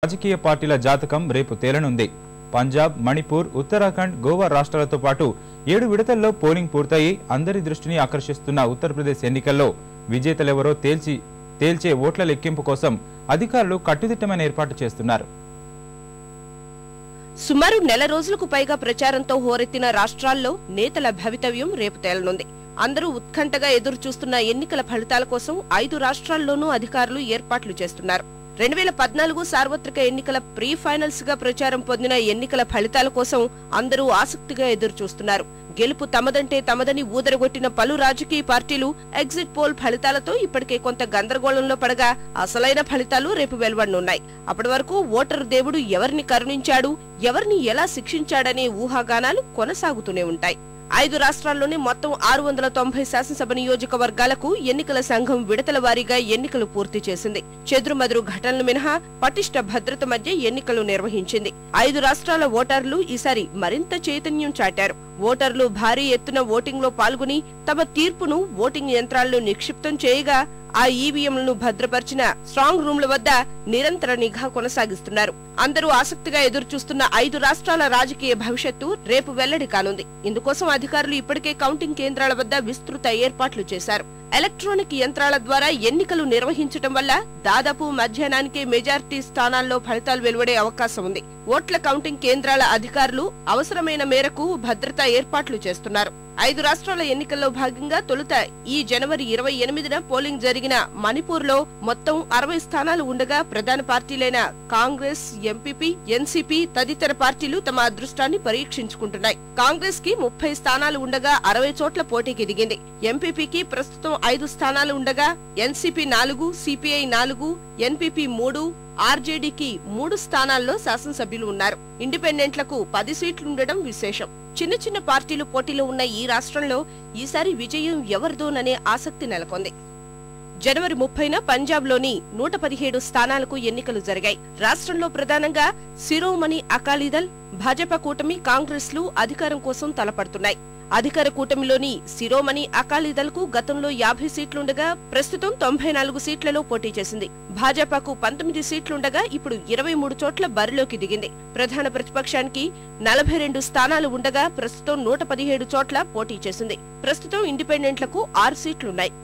రాజకీయ పార్టీల జాతకం రేపు తేలనుంది. పంజాబ్, మణిపూర్, ఉత్తరాఖండ్, గోవా రాష్ట్రాలతో పాటు 7 విడతల్లో పోలింగ్ పూర్తయి అందరి దృష్టిని ఆకర్షిస్తున్న ఉత్తరప్రదేశ్ ఎన్నికల్లో విజేతలెవరో తేల్చే ఓట్ల లెక్కింపు కోసం అధికారులు కట్టుదిట్టమైన ఏర్పాటు చేస్తున్నారు. సుమారు నెల రోజులకు పైగా ప్రచారంతో హోరెత్తిన రాష్ట్రాల్లో నేతల భవితవ్యం రేపు తేలనుంది. అందరూ ఉత్కంఠగా ఎదురు చూస్తున్న ఎన్నికల ఫలితాల కోసం 5 రాష్ట్రాల్లోనూ అధికారులు ఏర్పాట్లు చేస్తున్నారు. 2014 సార్వత్రిక ఎన్నికల ప్రీ ఫైనల్స్ గా ప్రచారం పొందిన ఎన్నికల ఫలితాల కోసం అందరూ ఆసక్తిగా ఎదురు చూస్తున్నారు. గెలుపు తమదంటే తమదని ఊదరగొట్టిన పలు రాజకీయ పార్టీలు ఎగ్జిట్ పోల్ ఫలితాలతో ఇప్పటికే కొంత గందరగోళంలో పడగా అసలైన ఫలితాలు రేపు వెలువడనున్నాయి. అప్పటి వరకు ఓటరు దేవుడు ఎవరిని కరుణించాడు, ఎవరిని ఎలా శిక్షించాడనే ఊహాగానాలు కొనసాగుతూనే ఉంటాయి. 5 రాష్ట్రాల్లోని మొత్తం 690 శాసనసభ నియోజకవర్గాలకు ఎన్నికల సంఘం విడతల వారీగా ఎన్నికలు పూర్తి చేసింది. చెదురుమదురు ఘటనలు మినహా పటిష్ట భద్రత మధ్య ఎన్నికలు నిర్వహించింది. 5 రాష్ట్రాల ఓటర్లు ఈసారి మరింత చైతన్యం చాటారు. ఓటర్లు భారీ ఎత్తున ఓటింగ్ లో పాల్గొని తమ తీర్పును ఓటింగ్ యంత్రాల్లో నిక్షిప్తం చేయగా ఆ ఈవీఎంలను భద్రపరిచిన స్ట్రాంగ్ రూమ్ల వద్ద నిరంతర నిఘా కొనసాగిస్తున్నారు. అందరూ ఆసక్తిగా ఎదురుచూస్తున్న 5 రాష్ట్రాల రాజకీయ భవిష్యత్తు రేపు వెల్లడి కానుంది. ఇందుకోసం అధికారులు ఇప్పటికే కౌంటింగ్ కేంద్రాల వద్ద విస్తృత ఏర్పాట్లు చేశారు. ఎలక్ట్రానిక్ యంత్రాల ద్వారా ఎన్నికలు నిర్వహించడం వల్ల దాదాపు మధ్యాహ్నానికే మెజారిటీ స్థానాల్లో ఫలితాలు వెలువడే అవకాశం ఉంది. ఓట్ల కౌంటింగ్ కేంద్రాల అధికారులు అవసరమైన మేరకు భద్రతా ఏర్పాట్లు చేస్తున్నారు. 5 రాష్ట్రాల ఎన్నికల్లో భాగంగా తొలుత ఈ జనవరి 28న పోలింగ్ జరిగిన మణిపూర్ లో మొత్తం 60 స్థానాలు ఉండగా ప్రధాన పార్టీలైన కాంగ్రెస్, ఎంపీపీ, ఎన్సీపీ తదితర పార్టీలు తమ అదృష్టాన్ని పరీక్షించుకుంటున్నాయి. కాంగ్రెస్ కి 30 స్థానాలు ఉండగా 60 చోట్ల పోటీకి దిగింది. ఎంపీపీకి ప్రస్తుతం 5 స్థానాలు ఉండగా ఎన్సీపీ 4, సిపిఐ 4, ఎన్పీపీ 3, ఆర్జేడీకి 3 స్థానాల్లో శాసనసభ్యులు ఉన్నారు. ఇండిపెండెంట్లకు 10 సీట్లుండడం విశేషం. చిన్న చిన్న పార్టీలు పోటీలో ఉన్న ఈ రాష్ట్రంలో ఈసారి విజయం ఎవరిదోననే ఆసక్తి నెలకొంది. జనవరి 30న పంజాబ్ లోని 117 స్థానాలకు ఎన్నికలు జరిగాయి. రాష్ట్రంలో ప్రధానంగా శిరోమణి అకాలీదళ్, భాజపా కూటమి, కాంగ్రెస్లు అధికారం కోసం తలపడుతున్నాయి. అధికార కూటమిలోని శిరోమణి అకాలీదళ్ కు గతంలో 50 సీట్లుండగా ప్రస్తుతం 94 సీట్లలో పోటీ చేసింది. భాజపాకు 19 సీట్లుండగా ఇప్పుడు 23 చోట్ల బరిలోకి దిగింది. ప్రధాన ప్రతిపక్షానికి 42 స్థానాలు ఉండగా ప్రస్తుతం 117 చోట్ల పోటీ చేసింది. ప్రస్తుతం ఇండిపెండెంట్లకు 6 సీట్లున్నాయి.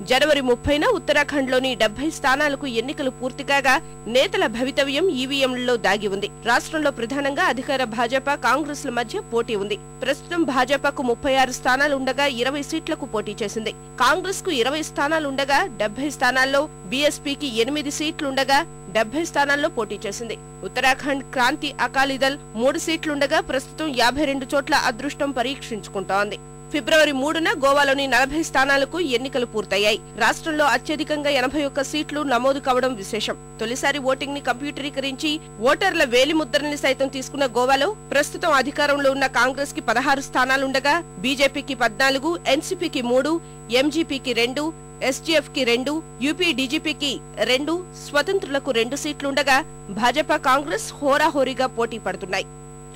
జనవరి 30న ఉత్తరాఖండ్ లోని 70 స్థానాలకు ఎన్నికలు పూర్తికాగా నేతల భవితవ్యం ఈవీఎంలలో దాగి ఉంది. రాష్ట్రంలో ప్రధానంగా అధికార భాజపా, కాంగ్రెస్ల మధ్య పోటీ ఉంది. ప్రస్తుతం భాజపాకు 36 స్థానాలు ఉండగా 20 సీట్లకు పోటీ చేసింది. కాంగ్రెస్ కు 20 స్థానాలు ఉండగా 70 స్థానాల్లో, బీఎస్పీకి 8 సీట్లుండగా 70 స్థానాల్లో పోటీ చేసింది. ఉత్తరాఖండ్ క్రాంతి అకాలీదళ్ 3 సీట్లుండగా ప్రస్తుతం 52 చోట్ల అదృష్టం పరీక్షించుకుంటోంది. ఫిబ్రవరి 3న గోవాలోని 40 స్థానాలకు ఎన్నికలు పూర్తయ్యాయి. రాష్ట్రంలో అత్యధికంగా 81 సీట్లు నమోదు కావడం విశేషం. తొలిసారి ఓటింగ్ ని కంప్యూటరీకరించి ఓటర్ల వేలిముద్రల్ని సైతం తీసుకున్న గోవాలో ప్రస్తుతం అధికారంలో ఉన్న కాంగ్రెస్ కి 16 స్థానాలుండగా బీజేపీకి 14, ఎన్సీపీకి 3, ఎంజీపీకి 2, ఎస్టీఎఫ్ కి 2, యూపీ డీజీపీకి 2, స్వతంత్రులకు 2 సీట్లుండగా భాజపా, కాంగ్రెస్ హోరాహోరీగా పోటీ పడుతున్నాయి.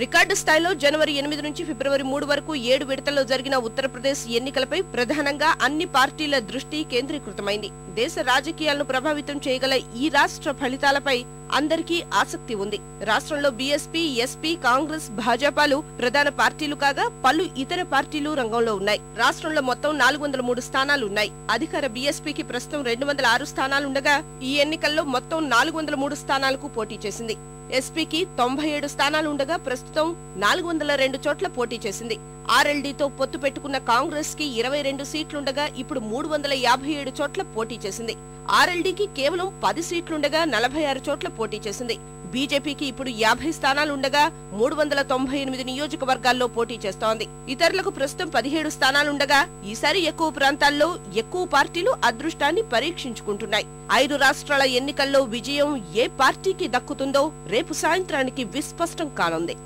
రికార్డు స్థాయిలో జనవరి 8 నుంచి ఫిబ్రవరి 3 వరకు 7 విడతల్లో జరిగిన ఉత్తరప్రదేశ్ ఎన్నికలపై ప్రధానంగా అన్ని పార్టీల దృష్టి కేంద్రీకృతమైంది. దేశ రాజకీయాలను ప్రభావితం చేయగల ఈ రాష్ట్ర ఫలితాలపై అందరికీ ఆసక్తి ఉంది. రాష్ట్రంలో బీఎస్పీ, ఎస్పీ, కాంగ్రెస్, భాజపాలు ప్రధాన పార్టీలు కాగా పలు ఇతర పార్టీలు రంగంలో ఉన్నాయి. రాష్ట్రంలో మొత్తం 403 స్థానాలున్నాయి. అధికార బీఎస్పీకి ప్రస్తుతం 206 స్థానాలుండగా ఈ ఎన్నికల్లో మొత్తం 403 స్థానాలకు పోటీ చేసింది. ఎస్పీకి 97 స్థానాలు ఉండగా ప్రస్తుతం 402 చోట్ల పోటీ చేసింది. ఆర్ఎల్డీతో పొత్తు పెట్టుకున్న కాంగ్రెస్ కి 22 సీట్లుండగా ఇప్పుడు 357 చోట్ల పోటీ చేసింది. ఆర్ఎల్డీకి కేవలం 10 సీట్లుండగా 46 చోట్ల పోటీ చేసింది. బీజేపీకి ఇప్పుడు 50 స్థానాలుండగా 398 నియోజకవర్గాల్లో పోటీ చేస్తోంది. ఇతరులకు ప్రస్తుతం 17 స్థానాలుండగా ఈసారి ఎక్కువ ప్రాంతాల్లో ఎక్కువ పార్టీలు అదృష్టాన్ని పరీక్షించుకుంటున్నాయి. 5 రాష్ట్రాల ఎన్నికల్లో విజయం ఏ పార్టీకి దక్కుతుందో రేపు సాయంత్రానికి విస్పష్టం కానుంది.